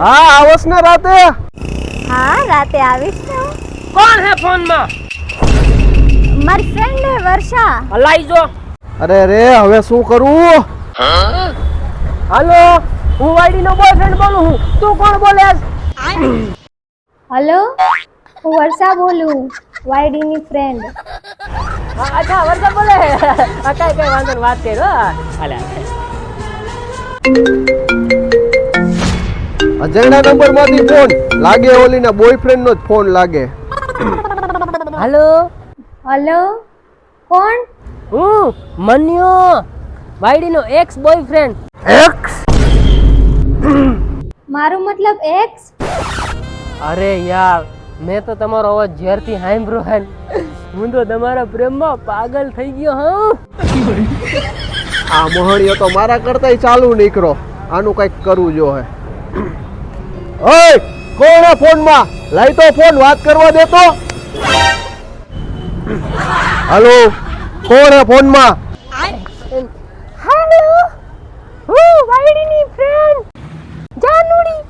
હા આવસ ને રાતે. હા રાતે આવીશ ને હું. કોણ હે ફોન માં? મારી ફ્રેન્ડ હે વર્ષા. હલાઈ જો. અરે રે હવે શું કરું? હાલો, હું વાયડી નો બોયફ્રેન્ડ બોલું હું. તું કોણ બોલે? હેલો, હું વર્ષા બોલું, વાયડી ની ફ્રેન્ડ. અચ્છા વર્ષા બોલે. કઈ વાંધો નહીં, વાત કરો. હાલે અજયના નંબર માંથી ફોન લાગે, ઓલીના બોયફ્રેન્ડ નો જ ફોન લાગે. હાલો, હેલો, કોણ? હું મન્યો, વાયડી નો એક્સ બોયફ્રેન્ડ. એક્સ? મારું મતલબ એક્સ? અરે યાર, મેં તો તમારો અવાજ જ્યારથી સાંભળ્યો હે હું તો તમારા પ્રેમમાં પાગલ થઈ ગયો હા. આ મોહણીયો તો મારા કરતાય ચાલુ નીકળો. આનું કઈક કરવું જો હે. ઓય કોણ હે ફોનમાં? લઈ તો ફોન, વાત કરવા દે તો. હાલો, કોણ હે ફોનમાં? હાલો, હું વાયડી ની ફ્રેન્ડ જાનુડી.